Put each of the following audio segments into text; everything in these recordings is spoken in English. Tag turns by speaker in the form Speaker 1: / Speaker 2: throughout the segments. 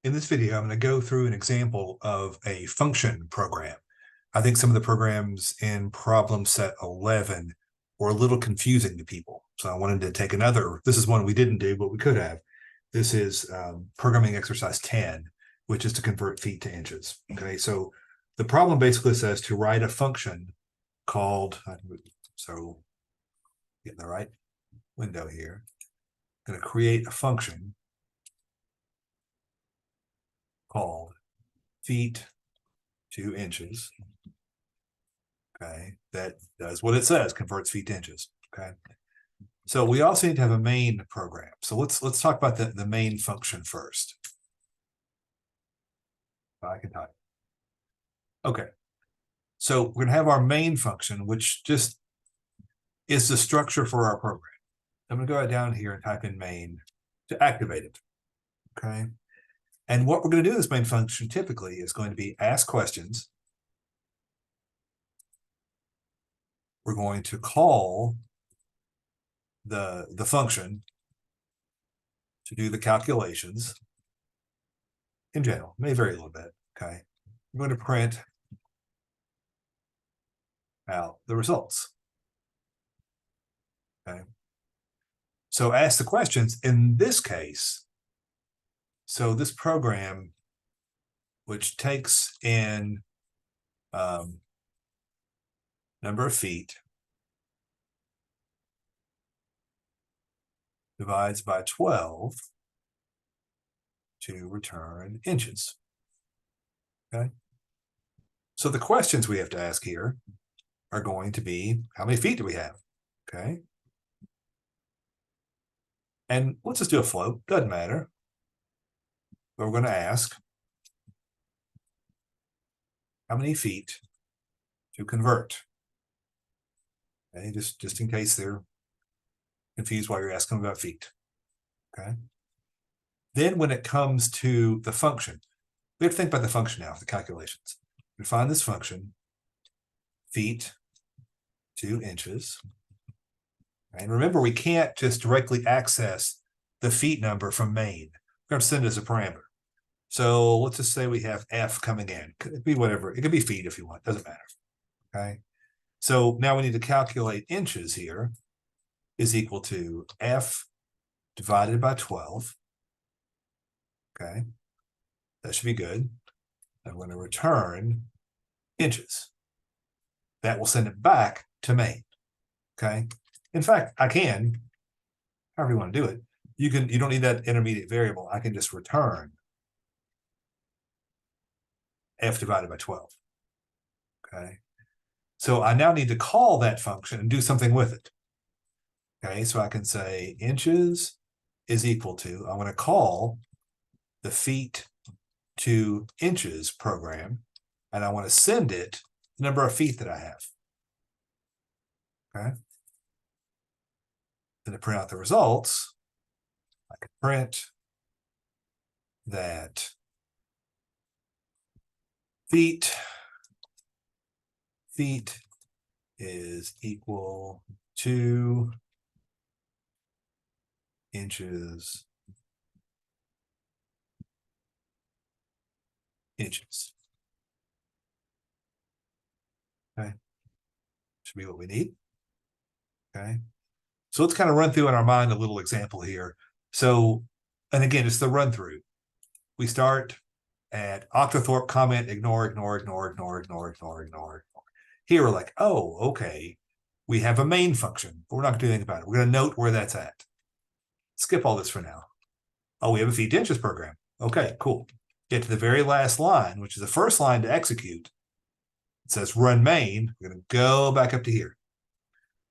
Speaker 1: In this video, I'm going to go through an example of a function program. I think some of the programs in problem set 11 were a little confusing to people. So I wanted to take this is one we didn't do, but we could have. This is programming exercise 10, which is to convert feet to inches. Okay, so the problem basically says to write a function called, so get in the right window here. I'm going to create a function called feet to inches. Okay, that does what it says, converts feet to inches. Okay, so we also need to have a main program. So let's talk about the main function first. I can type. Okay, so we're gonna have our main function, which just is the structure for our program. I'm gonna go right down here and type in main to activate it. Okay, and what we're gonna do in this main function typically is going to be ask questions. We're going to call the function to do the calculations. In general, may vary a little bit. Okay, I'm going to print out the results. Okay, so ask the questions in this case. So this program, which takes in number of feet, divides by 12 to return inches. Okay, so the questions we have to ask here are going to be, how many feet do we have? Okay, and let's just do a float, doesn't matter. But we're going to ask how many feet to convert. Okay, just in case they're confused why you're asking about feet. Okay. Then when it comes to the function, we have to think about the function now, the calculations. We find this function, feet to inches. And remember, we can't just directly access the feet number from main. We're going to send it as a parameter. So let's just say we have F coming in. Could be whatever. It could be feet if you want. Doesn't matter. Okay. So now we need to calculate inches here is equal to F divided by 12. Okay. That should be good. I'm going to return inches. That will send it back to main. Okay. In fact, I can, however you want to do it, you don't need that intermediate variable. I can just return F divided by 12. Okay. So I now need to call that function and do something with it. Okay, so I can say inches is equal to, I'm going to call the feet to inches program, and I want to send it the number of feet that I have. Okay. Then to print out the results, I can print that feet is equal to inches. Okay, should be what we need. Okay, so let's kind of run through in our mind a little example here. So, and again, it's the run through. We start at octothorpe, comment, ignore. Here we're like, oh, okay, we have a main function, but we're not going to do anything about it. We're going to note where that's at. Skip all this for now. Oh, we have a feet to inches program. Okay, cool. Get to the very last line, which is the first line to execute. It says run main. We're going to go back up to here.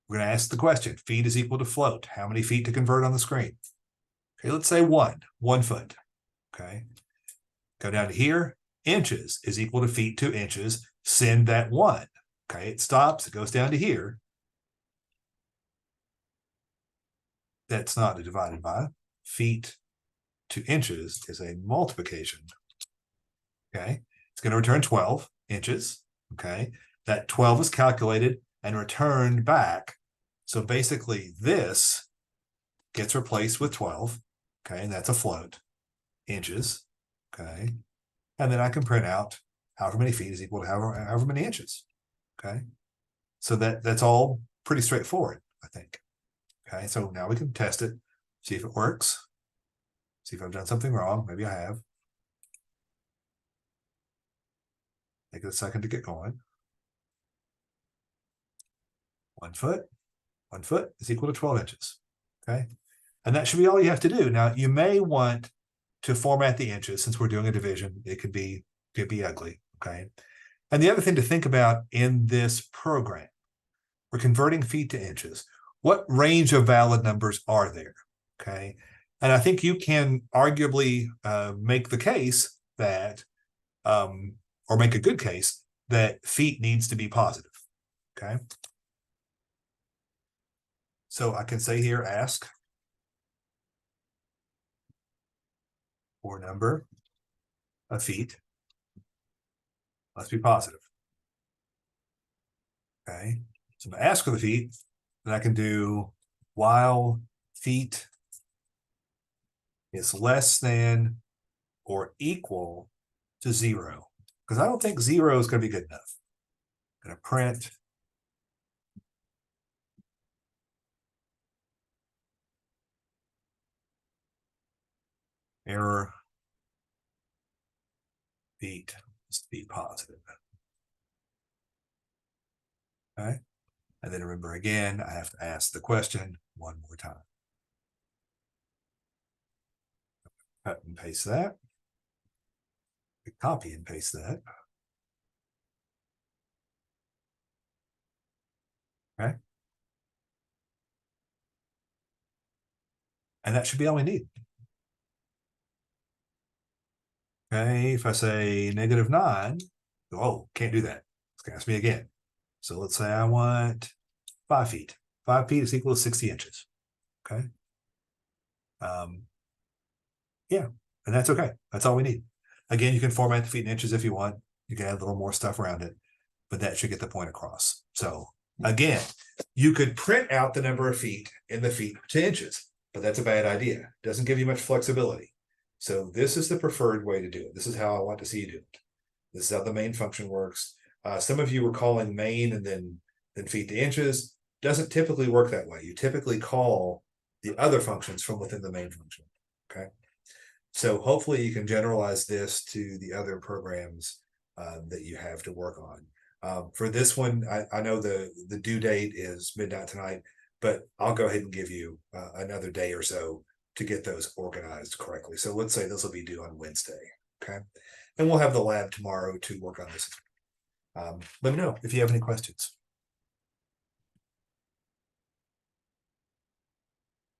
Speaker 1: We're going to ask the question, feet is equal to float. How many feet to convert on the screen? Okay, let's say 1 foot. Okay, go down to here. Inches is equal to feet to inches. Send that 1. Okay, it stops. It goes down to here. That's not divided by. Feet to inches is a multiplication. Okay, it's going to return 12 inches. Okay, that 12 is calculated and returned back. So basically this gets replaced with 12. Okay, and that's a float, inches. Okay. And then I can print out however many feet is equal to however many inches. Okay. So that's all pretty straightforward, I think. Okay. So now we can test it, see if it works, see if I've done something wrong. Maybe I have. Take it a second to get going. 1 foot. 1 foot is equal to 12 inches. Okay. And that should be all you have to do. Now, you may want to format the inches since we're doing a division. It could be ugly. Okay. And the other thing to think about in this program, we're converting feet to inches. What range of valid numbers are there? Okay. And I think you can arguably make the case that, or make a good case that feet needs to be positive. Okay. So I can say here, ask for number of feet must be positive. Okay. So I'm ask for the feet, then I can do while feet is less than or equal to 0. Because I don't think 0 is going to be good enough. I'm going to print error feet must be positive. Okay. And then remember again, I have to ask the question one more time. Cut and paste that. Copy and paste that. Okay. And that should be all we need. Okay, if I say -9, oh, can't do that. It's gonna ask me again. So let's say I want 5 feet. 5 feet is equal to 60 inches. Okay. Yeah, and that's okay. That's all we need. Again, you can format the feet in inches if you want. You can add a little more stuff around it, but that should get the point across. So again, you could print out the number of feet in the feet to inches, but that's a bad idea. It doesn't give you much flexibility. So this is the preferred way to do it. This is how I want to see you do it. This is how the main function works. Some of you were calling main and then feet to inches. Doesn't typically work that way. You typically call the other functions from within the main function. Okay. So hopefully you can generalize this to the other programs that you have to work on. For this one, I know the due date is midnight tonight, but I'll go ahead and give you another day or so to get those organized correctly. So let's say this will be due on Wednesday. Okay. And we'll have the lab tomorrow to work on this. Let me know if you have any questions.